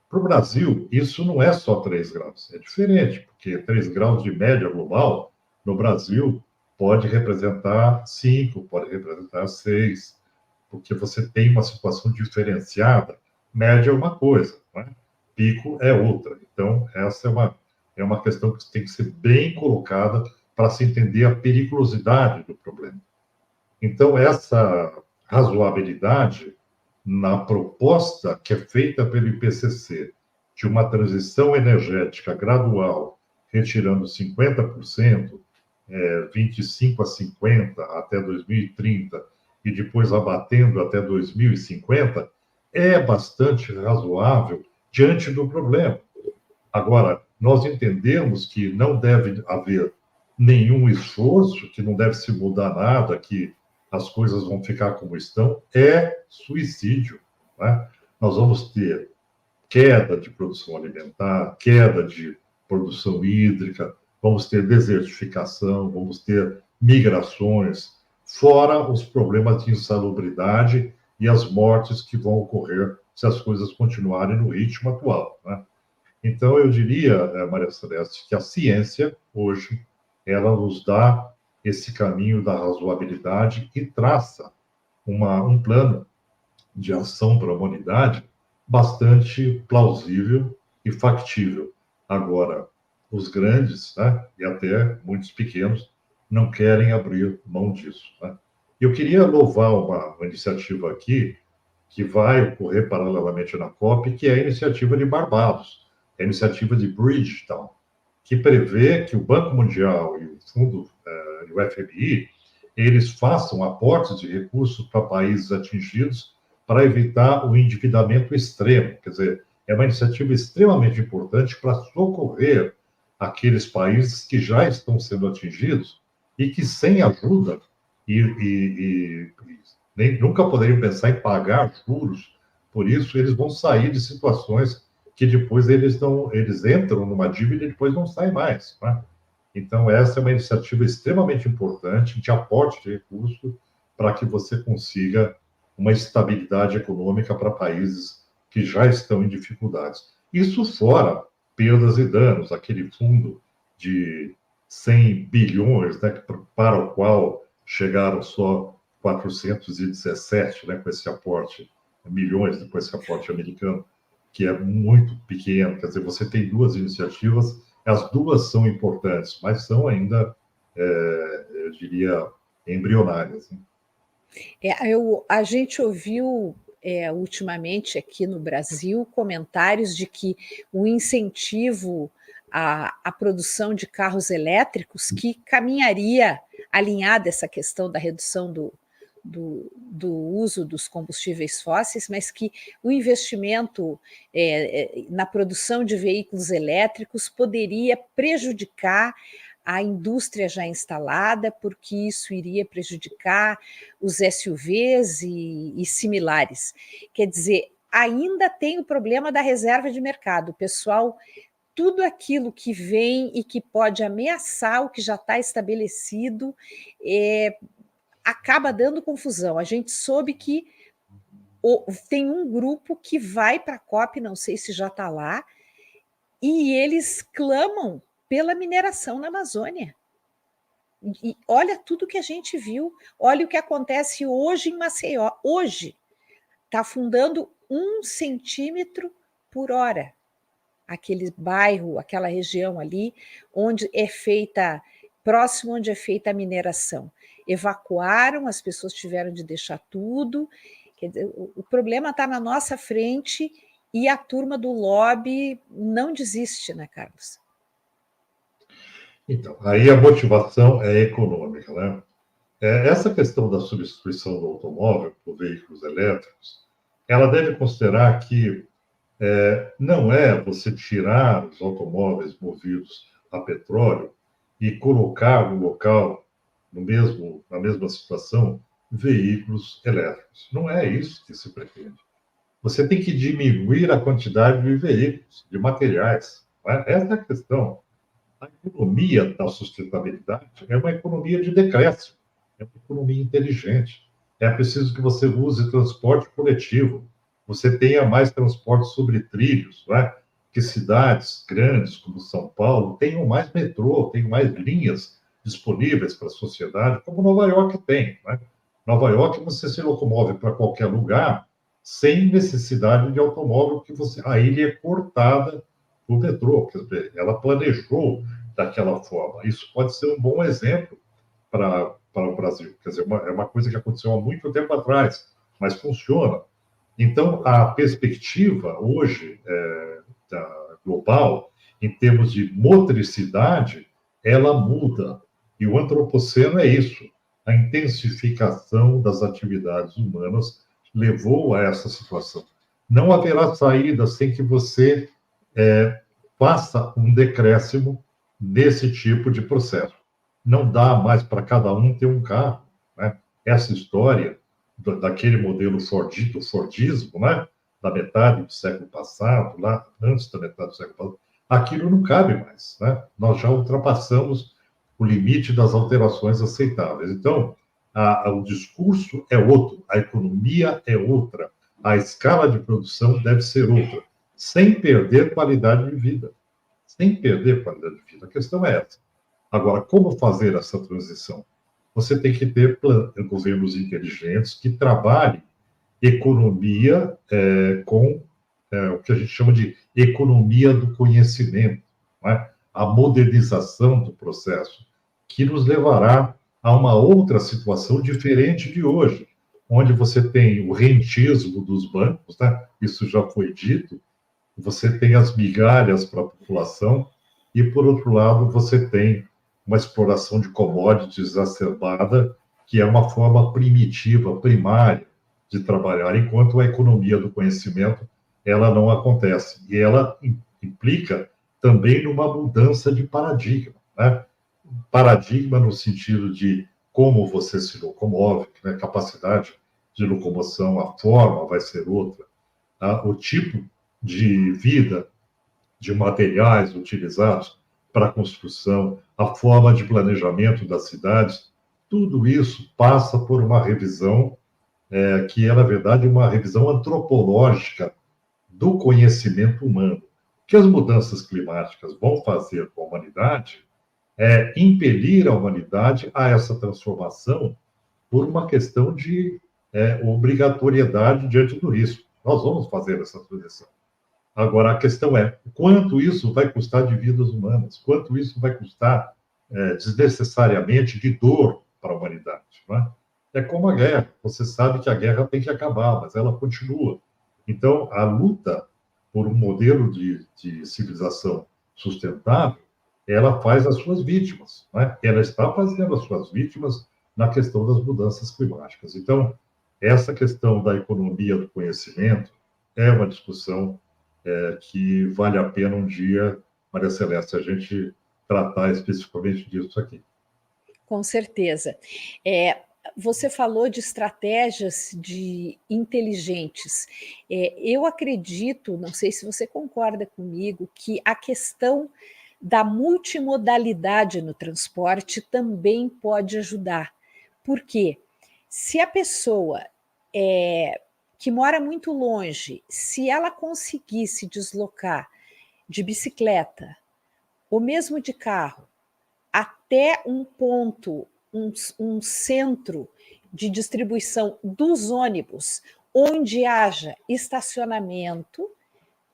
Para o Brasil, isso não é só 3 graus, é diferente, porque 3 graus de média global, no Brasil, pode representar 5, pode representar 6, porque você tem uma situação diferenciada. Média é uma coisa, não é? Pico é outra. Então, essa é uma questão que tem que ser bem colocada para se entender a periculosidade do problema. Então, essa razoabilidade na proposta que é feita pelo IPCC de uma transição energética gradual, retirando 50%, 25 a 50 até 2030 e depois abatendo até 2050, é bastante razoável diante do problema. Agora, nós entendemos que não deve haver nenhum esforço, que não deve se mudar nada, que as coisas vão ficar como estão, é suicídio. Né? Nós vamos ter queda de produção alimentar, queda de produção hídrica, vamos ter desertificação, vamos ter migrações, fora os problemas de insalubridade e as mortes que vão ocorrer se as coisas continuarem no ritmo atual. Né? Então, eu diria, Maria Celeste, que a ciência, hoje, ela nos dá esse caminho da razoabilidade e traça um plano de ação para a humanidade bastante plausível e factível. Agora, os grandes, né, e até muitos pequenos, não querem abrir mão disso. Né? Eu queria louvar uma iniciativa aqui que vai ocorrer paralelamente na COP, que é a iniciativa de Barbados, a iniciativa de Bridgetown, que prevê que o Banco Mundial e o Fundo e o FMI eles façam aportes de recursos para países atingidos para evitar o endividamento extremo. Quer dizer, é uma iniciativa extremamente importante para socorrer aqueles países que já estão sendo atingidos e que, sem ajuda, nem, nunca poderiam pensar em pagar juros, por isso eles vão sair de situações que depois eles entram numa dívida e depois não saem mais. Né? Então, essa é uma iniciativa extremamente importante de aporte de recursos para que você consiga uma estabilidade econômica para países que já estão em dificuldades. Isso fora perdas e danos, aquele fundo de 100 bilhões, né, para o qual chegaram só 417, né, com esse aporte, milhões com esse aporte americano, que é muito pequeno. Quer dizer, você tem duas iniciativas, as duas são importantes, mas são ainda, eu diria, embrionárias. Né? A gente ouviu ultimamente aqui no Brasil comentários de que o incentivo à produção de carros elétricos que caminharia alinhada essa questão da redução do uso dos combustíveis fósseis, mas que o investimento na produção de veículos elétricos poderia prejudicar a indústria já instalada, porque isso iria prejudicar os SUVs e similares. Quer dizer, ainda tem o problema da reserva de mercado. O pessoal, tudo aquilo que vem e que pode ameaçar o que já está estabelecido, acaba dando confusão. A gente soube que tem um grupo que vai para a COP, não sei se já está lá, e eles clamam pela mineração na Amazônia. E olha tudo que a gente viu, olha o que acontece hoje em Maceió. Hoje está afundando 1 centímetro por hora aquele bairro, aquela região ali, onde é feita, próximo onde é feita a mineração. evacuaram, as pessoas tiveram de deixar tudo. Quer dizer, o problema está na nossa frente e a turma do lobby não desiste, né, Carlos? Então, aí a motivação é econômica, né? Essa questão da substituição do automóvel por veículos elétricos, ela deve considerar que não é você tirar os automóveis movidos a petróleo e colocar no local, na mesma situação, veículos elétricos. Não é isso que se pretende. Você tem que diminuir a quantidade de veículos, de materiais. Não é? Essa é a questão. A economia da sustentabilidade é uma economia de decréscimo, é uma economia inteligente. É preciso que você use transporte coletivo, você tenha mais transporte sobre trilhos, né? Que cidades grandes como São Paulo tenham mais metrô, tenham mais linhas disponíveis para a sociedade, como Nova York tem. Né? Nova York você se locomove para qualquer lugar sem necessidade de automóvel, porque a ilha é cortada o metrô, quer dizer, ela planejou daquela forma. Isso pode ser um bom exemplo para o Brasil. Quer dizer, é uma coisa que aconteceu há muito tempo atrás, mas funciona. Então, a perspectiva hoje global, em termos de motricidade, ela muda. E o antropoceno é isso. A intensificação das atividades humanas levou a essa situação. Não haverá saída sem que você faça um decréscimo nesse tipo de processo. Não dá mais para cada um ter um carro. Né? Essa história daquele modelo Fordito, Fordismo, né? Da metade do século passado, lá antes da metade do século passado, aquilo não cabe mais. Né? Nós já ultrapassamos o limite das alterações aceitáveis. Então, o discurso é outro, a economia é outra, a escala de produção deve ser outra, sem perder qualidade de vida. Sem perder qualidade de vida. A questão é essa. Agora, como fazer essa transição? Você tem que ter governos inteligentes que trabalhem economia com o que a gente chama de economia do conhecimento, né? A modernização do processo, que nos levará a uma outra situação diferente de hoje, onde você tem o rentismo dos bancos, né? Isso já foi dito, você tem as migalhas para a população e, por outro lado, você tem uma exploração de commodities exacerbada, que é uma forma primitiva, primária de trabalhar, enquanto a economia do conhecimento ela não acontece. E ela implica também numa mudança de paradigma, né? Paradigma no sentido de como você se locomove, né? Capacidade de locomoção, a forma vai ser outra, tá? O tipo de vida de materiais utilizados para a construção, a forma de planejamento das cidades, tudo isso passa por uma revisão que é, na verdade, uma revisão antropológica do conhecimento humano. O que as mudanças climáticas vão fazer com a humanidade é impelir a humanidade a essa transformação por uma questão de obrigatoriedade diante do risco. Nós vamos fazer essa transição. Agora, a questão é quanto isso vai custar de vidas humanas, quanto isso vai custar desnecessariamente de dor para a humanidade. Não é? É como a guerra. Você sabe que a guerra tem que acabar, mas ela continua. Então, a luta por um modelo de civilização sustentável, ela faz as suas vítimas. Não é? Ela está fazendo as suas vítimas na questão das mudanças climáticas. Então, essa questão da economia do conhecimento é uma discussão que vale a pena um dia, Maria Celeste, a gente tratar especificamente disso aqui. Com certeza. Você falou de estratégias inteligentes. Eu acredito, não sei se você concorda comigo, que a questão da multimodalidade no transporte também pode ajudar. Por quê? Se a pessoa que mora muito longe, se ela conseguir se deslocar de bicicleta ou mesmo de carro até um ponto, um centro de distribuição dos ônibus, onde haja estacionamento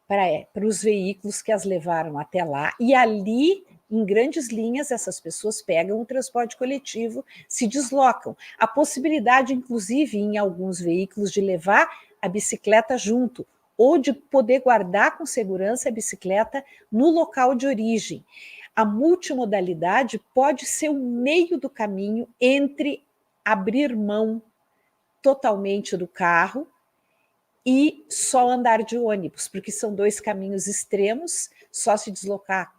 para os veículos que as levaram até lá, e ali em grandes linhas, essas pessoas pegam o transporte coletivo, se deslocam. A possibilidade, inclusive, em alguns veículos, de levar a bicicleta junto, ou de poder guardar com segurança a bicicleta no local de origem. A multimodalidade pode ser o meio do caminho entre abrir mão totalmente do carro e só andar de ônibus, porque são dois caminhos extremos, só se deslocar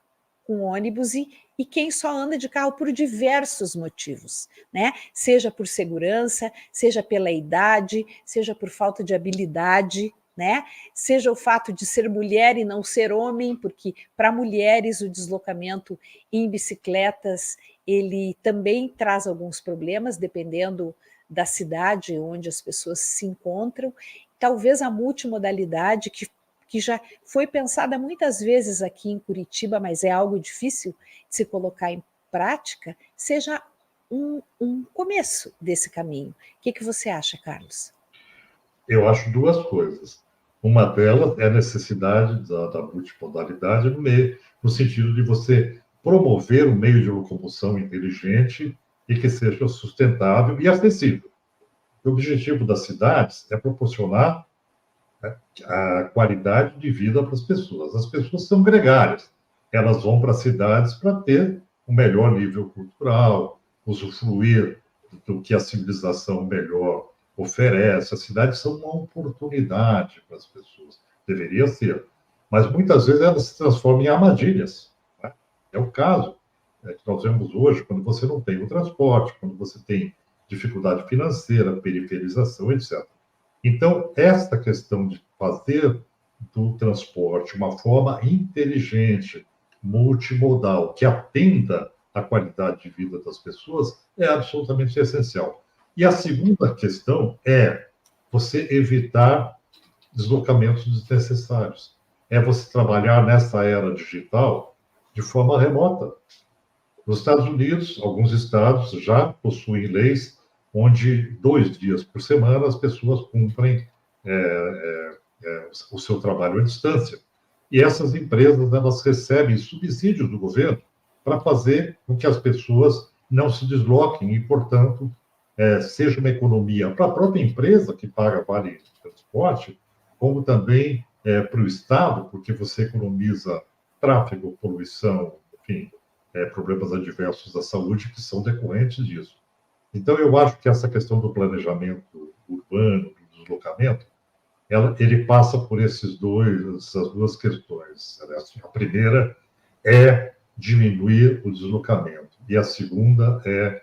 com ônibus e quem só anda de carro por diversos motivos, né? Seja por segurança, seja pela idade, seja por falta de habilidade, né? Seja o fato de ser mulher e não ser homem, porque para mulheres o deslocamento em bicicletas ele também traz alguns problemas, dependendo da cidade onde as pessoas se encontram. Talvez a multimodalidade, que já foi pensada muitas vezes aqui em Curitiba, mas é algo difícil de se colocar em prática, seja um começo desse caminho. O que você acha, Carlos? Eu acho duas coisas. Uma delas é a necessidade da multimodalidade no sentido de você promover um meio de locomoção inteligente e que seja sustentável e acessível. O objetivo das cidades é proporcionar a qualidade de vida para as pessoas. As pessoas são gregárias. Elas vão para as cidades para ter um melhor nível cultural, usufruir do que a civilização melhor oferece. As cidades são uma oportunidade para as pessoas. Deveria ser. Mas muitas vezes elas se transformam em armadilhas. Né? É o caso que nós vemos hoje, quando você não tem o transporte, quando você tem dificuldade financeira, periferização, etc. Então, esta questão de fazer do transporte uma forma inteligente, multimodal, que atenda à qualidade de vida das pessoas, é absolutamente essencial. E a segunda questão é você evitar deslocamentos desnecessários. É você trabalhar nessa era digital de forma remota. Nos Estados Unidos, alguns estados já possuem leis onde 2 dias por semana as pessoas cumprem o seu trabalho à distância. E essas empresas elas recebem subsídios do governo para fazer com que as pessoas não se desloquem e, portanto, seja uma economia para a própria empresa que paga vale transporte, como também para o Estado, porque você economiza tráfego, poluição, enfim, problemas adversos da saúde que são decorrentes disso. Então, eu acho que essa questão do planejamento urbano, do deslocamento, ele passa por essas duas questões. A primeira é diminuir o deslocamento, e a segunda é,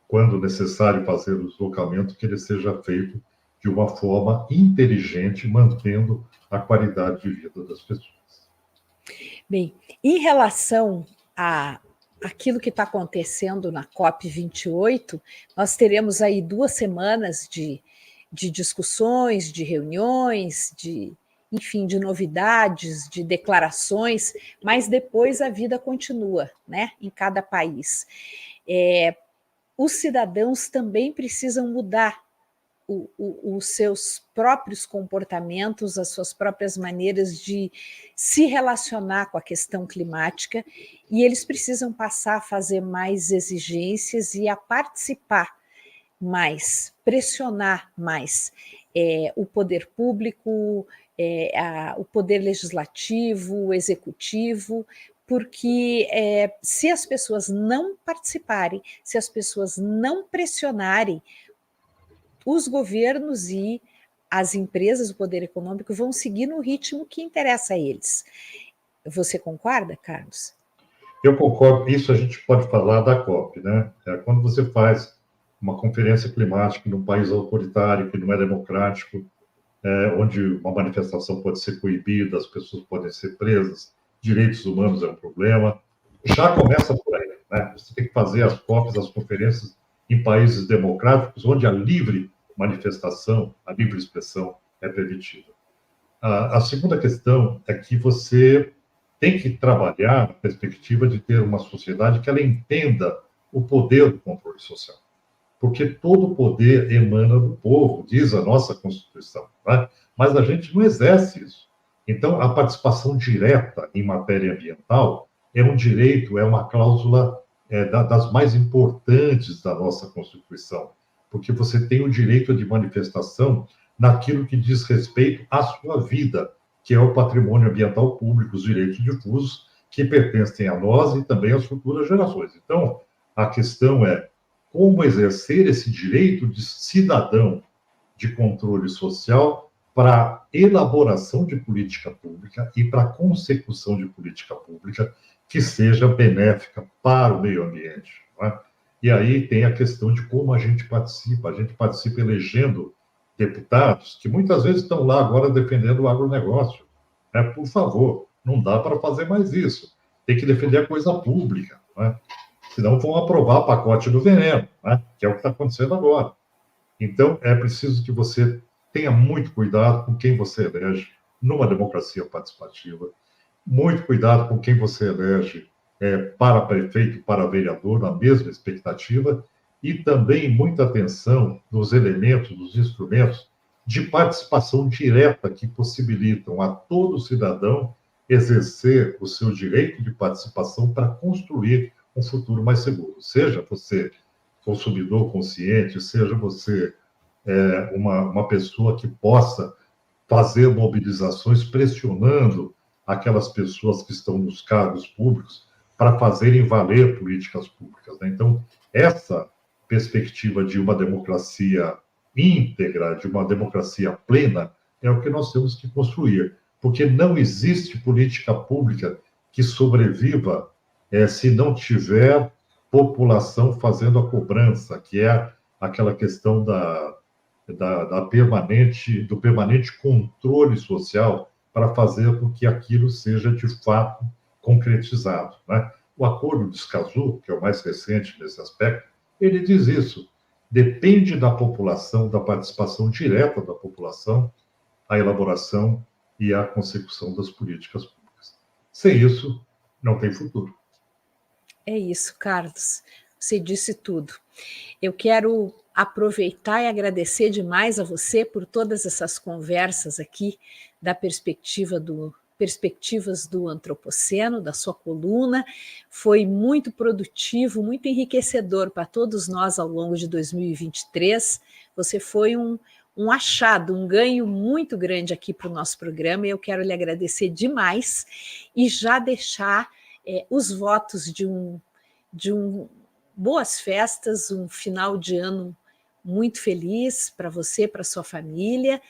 quando necessário fazer o deslocamento, que ele seja feito de uma forma inteligente, mantendo a qualidade de vida das pessoas. Bem, em relação a aquilo que está acontecendo na COP28, nós teremos aí 2 semanas de discussões, de reuniões, enfim, de novidades, de declarações, mas depois a vida continua, né, em cada país. Os cidadãos também precisam mudar os seus próprios comportamentos, as suas próprias maneiras de se relacionar com a questão climática, e eles precisam passar a fazer mais exigências e a participar mais, pressionar mais o poder público, o poder legislativo, o executivo, porque se as pessoas não participarem, se as pessoas não pressionarem, os governos e as empresas, o poder econômico, vão seguir no ritmo que interessa a eles. Você concorda, Carlos? Eu concordo. Isso a gente pode falar da COP, né? Quando você faz uma conferência climática num país autoritário, que não é democrático, onde uma manifestação pode ser coibida, as pessoas podem ser presas, direitos humanos é um problema, já começa por aí, né? Você tem que fazer as COPs, as conferências em países democráticos, onde a livre manifestação, a livre expressão é permitida. A segunda questão é que você tem que trabalhar na perspectiva de ter uma sociedade que ela entenda o poder do controle social. Porque todo poder emana do povo, diz a nossa Constituição, né? Mas a gente não exerce isso. Então, a participação direta em matéria ambiental é um direito, é uma cláusula das mais importantes da nossa Constituição, porque você tem o direito de manifestação naquilo que diz respeito à sua vida, que é o patrimônio ambiental público, os direitos difusos, que pertencem a nós e também às futuras gerações. Então, a questão é como exercer esse direito de cidadão de controle social para elaboração de política pública e para consecução de política pública que seja benéfica para o meio ambiente. Não é? E aí tem a questão de como a gente participa. A gente participa elegendo deputados que muitas vezes estão lá agora defendendo o agronegócio. Né? Por favor, não dá para fazer mais isso. Tem que defender a coisa pública. Não é? Senão vão aprovar o pacote do veneno, né? Que é o que está acontecendo agora. Então, é preciso que você tenha muito cuidado com quem você elege numa democracia participativa, muito cuidado com quem você elege para prefeito, para vereador, na mesma expectativa, e também muita atenção nos elementos, nos instrumentos de participação direta que possibilitam a todo cidadão exercer o seu direito de participação para construir um futuro mais seguro. Seja você consumidor consciente, seja você uma pessoa que possa fazer mobilizações pressionando aquelas pessoas que estão nos cargos públicos para fazerem valer políticas públicas. Né? Então, essa perspectiva de uma democracia íntegra, de uma democracia plena, é o que nós temos que construir, porque não existe política pública que sobreviva se não tiver população fazendo a cobrança, que é aquela questão do permanente controle social para fazer com que aquilo seja de fato concretizado. Né? O Acordo de Escazú, que é o mais recente nesse aspecto, ele diz isso. Depende da população, da participação direta da população, a elaboração e a consecução das políticas públicas. Sem isso, não tem futuro. É isso, Carlos. Você disse tudo. Eu quero aproveitar e agradecer demais a você por todas essas conversas aqui da Perspectivas do Antropoceno, da sua coluna. Foi muito produtivo, muito enriquecedor para todos nós ao longo de 2023. Você foi um achado, um ganho muito grande aqui para o nosso programa, e eu quero lhe agradecer demais e já deixar os votos de boas festas, um final de ano muito feliz para você, para sua família,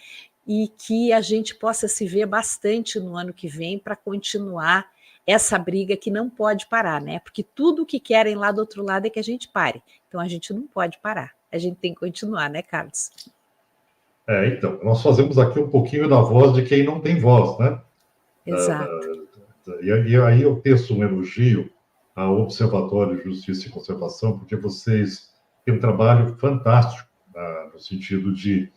e que a gente possa se ver bastante no ano que vem para continuar essa briga que não pode parar, né? Porque tudo que querem lá do outro lado é que a gente pare. Então a gente não pode parar. A gente tem que continuar, né, Carlos? Então, nós fazemos aqui um pouquinho da voz de quem não tem voz, né? Exato. E aí eu teço um elogio ao Observatório de Justiça e Conservação, porque vocês têm um trabalho fantástico, no sentido de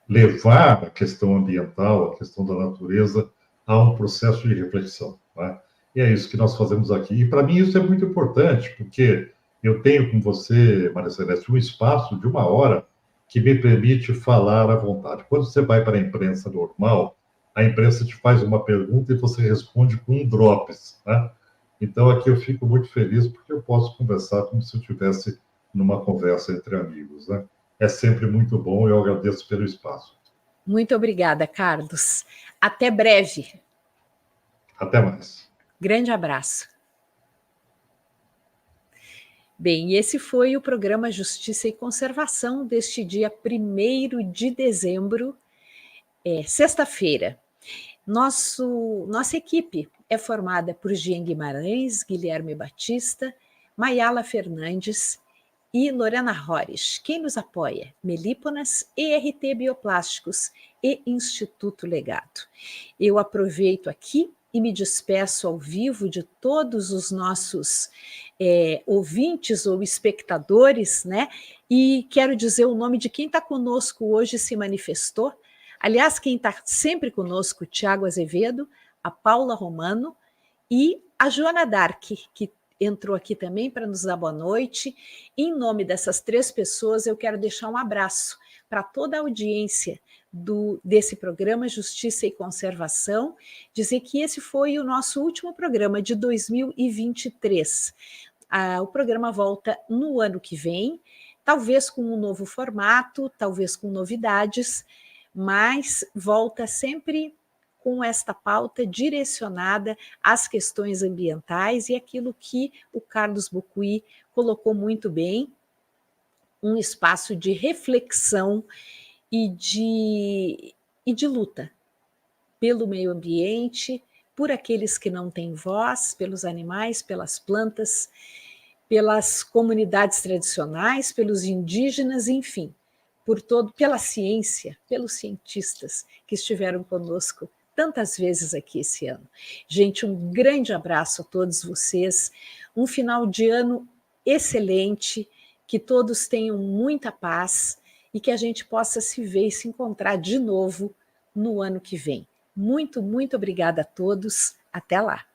levar a questão ambiental, a questão da natureza, a um processo de reflexão. Né? E é isso que nós fazemos aqui. E para mim isso é muito importante, porque eu tenho com você, Maria Celeste, um espaço de 1 hora que me permite falar à vontade. Quando você vai para a imprensa normal, a imprensa te faz uma pergunta e você responde com um drops. Né? Então aqui eu fico muito feliz porque eu posso conversar como se eu estivesse numa conversa entre amigos. Né? É sempre muito bom e eu agradeço pelo espaço. Muito obrigada, Carlos. Até breve. Até mais. Grande abraço. Bem, esse foi o programa Justiça e Conservação deste dia 1º de dezembro, sexta-feira. Nossa equipe é formada por Jean Guimarães, Guilherme Batista, Mayala Fernandes e Lorena Rores. Quem nos apoia? Melíponas, ERT Bioplásticos e Instituto Legado. Eu aproveito aqui e me despeço ao vivo de todos os nossos ouvintes ou espectadores, né? E quero dizer o nome de quem está conosco hoje e se manifestou. Aliás, quem está sempre conosco, o Tiago Azevedo, a Paula Romano e a Joana Dark, que entrou aqui também para nos dar boa noite. Em nome dessas 3 pessoas, eu quero deixar um abraço para toda a audiência desse programa Justiça e Conservação, dizer que esse foi o nosso último programa de 2023. O programa volta no ano que vem, talvez com um novo formato, talvez com novidades, mas volta sempre com esta pauta direcionada às questões ambientais e aquilo que o Carlos Bucuí colocou muito bem, um espaço de reflexão e de luta pelo meio ambiente, por aqueles que não têm voz, pelos animais, pelas plantas, pelas comunidades tradicionais, pelos indígenas, enfim, pela ciência, pelos cientistas que estiveram conosco tantas vezes aqui esse ano. Gente, um grande abraço a todos vocês, um final de ano excelente, que todos tenham muita paz e que a gente possa se ver e se encontrar de novo no ano que vem. Muito, muito obrigada a todos. Até lá.